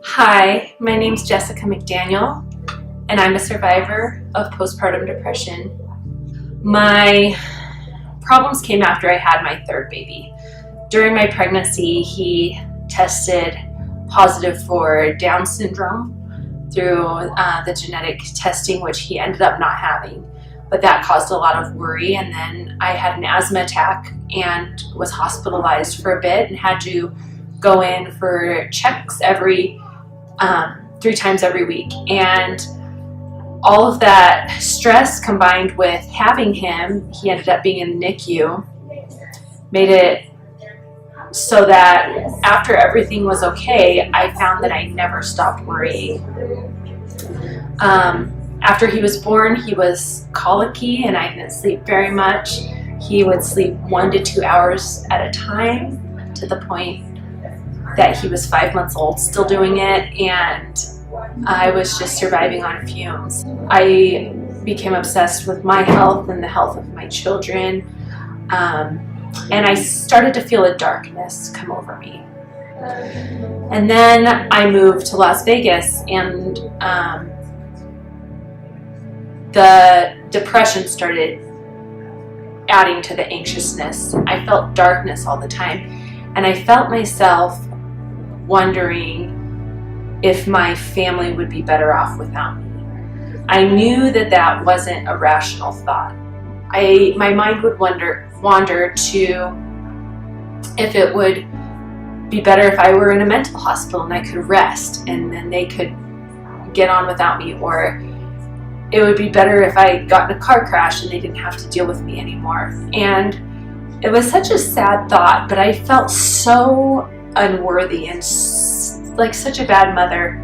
Hi, my name's Jessica McDaniel, and I'm a survivor of postpartum depression. My problems came after I had my third baby. During my pregnancy, he tested positive for Down syndrome through the genetic testing, which he ended up not having. But that caused a lot of worry, and then I had an asthma attack and was hospitalized for a bit and had to go in for checks 3 times every week. And all of that stress combined with having him, he ended up being in the NICU, made it so that after everything was okay, I found that I never stopped worrying. After he was born, he was colicky and I didn't sleep very much. He would sleep 1 to 2 hours at a time, to the point that he was 5 months old still doing it, and I was just surviving on fumes. I became obsessed with my health and the health of my children, and I started to feel a darkness come over me. And then I moved to Las Vegas, and the depression started adding to the anxiousness. I felt darkness all the time, and I felt myself wondering if my family would be better off without me. I knew that that wasn't a rational thought. My mind would wander to if it would be better if I were in a mental hospital and I could rest and then they could get on without me, or it would be better if I got in a car crash and they didn't have to deal with me anymore. And it was such a sad thought, but I felt so unworthy and like such a bad mother.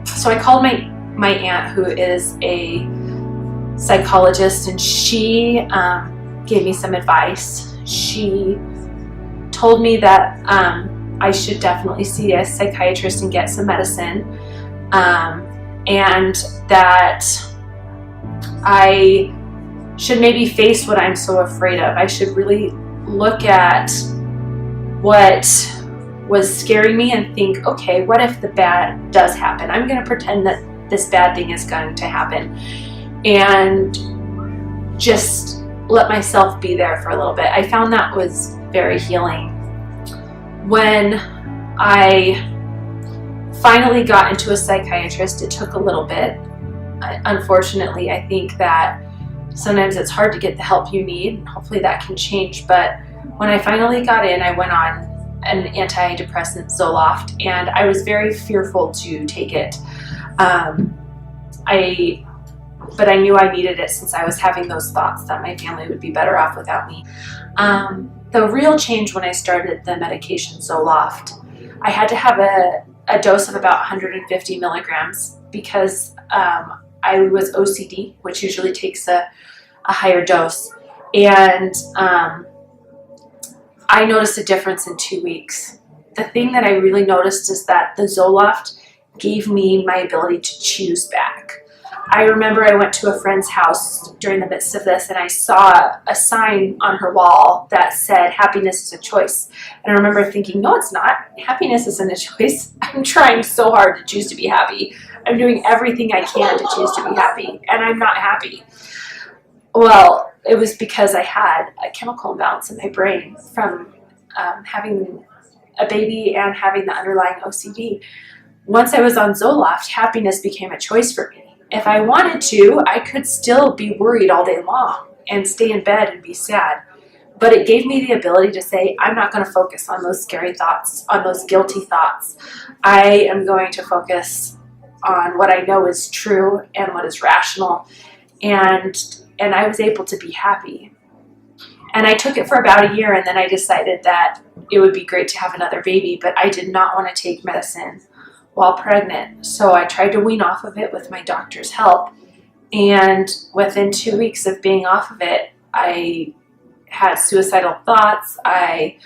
So I called my aunt, who is a psychologist, and she gave me some advice. She told me that I should definitely see a psychiatrist and get some medicine, and that I should maybe face what I'm so afraid of. I should really look at what was scaring me and think, okay, what if the bad does happen? I'm going to pretend that this bad thing is going to happen and just let myself be there for a little bit. I found that was very healing. When I finally got into a psychiatrist, it took a little bit. Unfortunately, I think that sometimes it's hard to get the help you need, and hopefully that can change. But when I finally got in, I went on an antidepressant, Zoloft, and I was very fearful to take it. But I knew I needed it since I was having those thoughts that my family would be better off without me. The real change when I started the medication Zoloft, I had to have a dose of about 150 milligrams because I was OCD, which usually takes a higher dose. And I noticed a difference in 2 weeks. The thing that I really noticed is that the Zoloft gave me my ability to choose back. I remember I went to a friend's house during the midst of this, and I saw a sign on her wall that said, "Happiness is a choice." And I remember thinking, no, it's not. Happiness isn't a choice. I'm trying so hard to choose to be happy. I'm doing everything I can to choose to be happy, and I'm not happy. Well, it was because I had a chemical imbalance in my brain from having a baby and having the underlying OCD. Once I was on Zoloft, happiness became a choice for me. If I wanted to, I could still be worried all day long and stay in bed and be sad. But it gave me the ability to say, I'm not going to focus on those scary thoughts, on those guilty thoughts. I am going to focus on what I know is true and what is rational. And I was able to be happy. And I took it for about a year, and then I decided that it would be great to have another baby, but I did not want to take medicine while pregnant. So I tried to wean off of it with my doctor's help. And within 2 weeks of being off of it, I had suicidal thoughts. I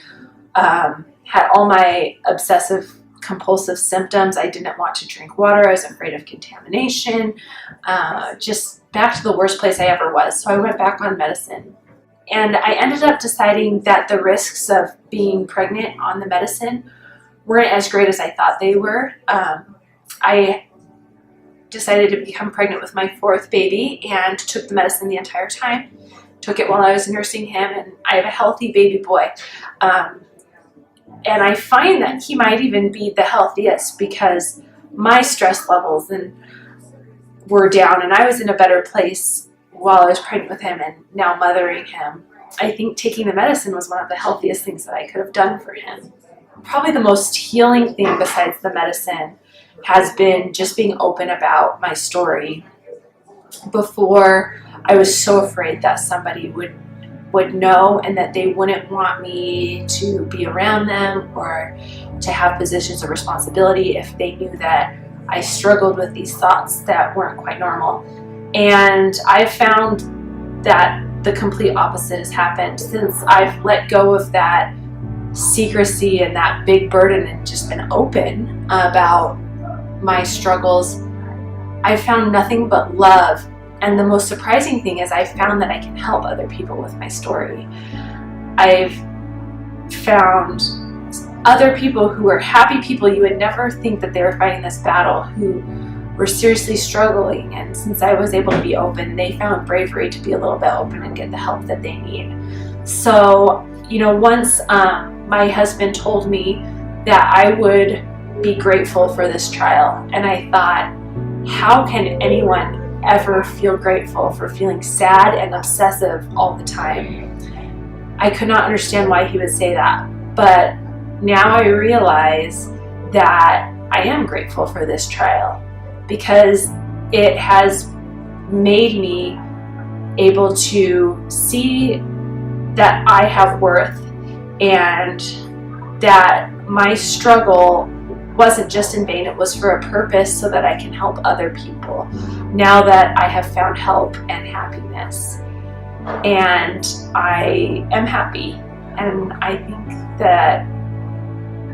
had all my obsessive compulsive symptoms. I didn't want to drink water. I was afraid of contamination. Just back to the worst place I ever was. So I went back on medicine. And I ended up deciding that the risks of being pregnant on the medicine weren't as great as I thought they were. I decided to become pregnant with my fourth baby and took the medicine the entire time. Took it while I was nursing him, and I have a healthy baby boy. And I find that he might even be the healthiest because my stress levels were down, and I was in a better place while I was pregnant with him and now mothering him. I think taking the medicine was one of the healthiest things that I could have done for him. Probably the most healing thing besides the medicine has been just being open about my story. Before, I was so afraid that somebody would know and that they wouldn't want me to be around them or to have positions of responsibility if they knew that I struggled with these thoughts that weren't quite normal. And I've found that the complete opposite has happened since I've let go of that secrecy and that big burden and just been open about my struggles. I've found nothing but love. And the most surprising thing is I found that I can help other people with my story. I've found other people who are happy people you would never think that they were fighting this battle, who were seriously struggling. And since I was able to be open, they found bravery to be a little bit open and get the help that they need. So, once my husband told me that I would be grateful for this trial, and I thought, how can anyone ever feel grateful for feeling sad and obsessive all the time? I could not understand why he would say that, but now I realize that I am grateful for this trial because it has made me able to see that I have worth and that my struggle wasn't just in vain, it was for a purpose so that I can help other people now that I have found help and happiness. And I am happy, and I think that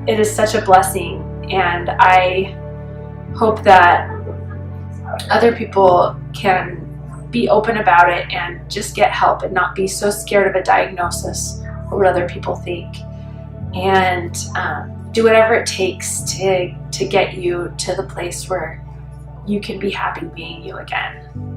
it is such a blessing, and I hope that other people can be open about it and just get help and not be so scared of a diagnosis or what other people think, and do whatever it takes to get you to the place where you can be happy being you again.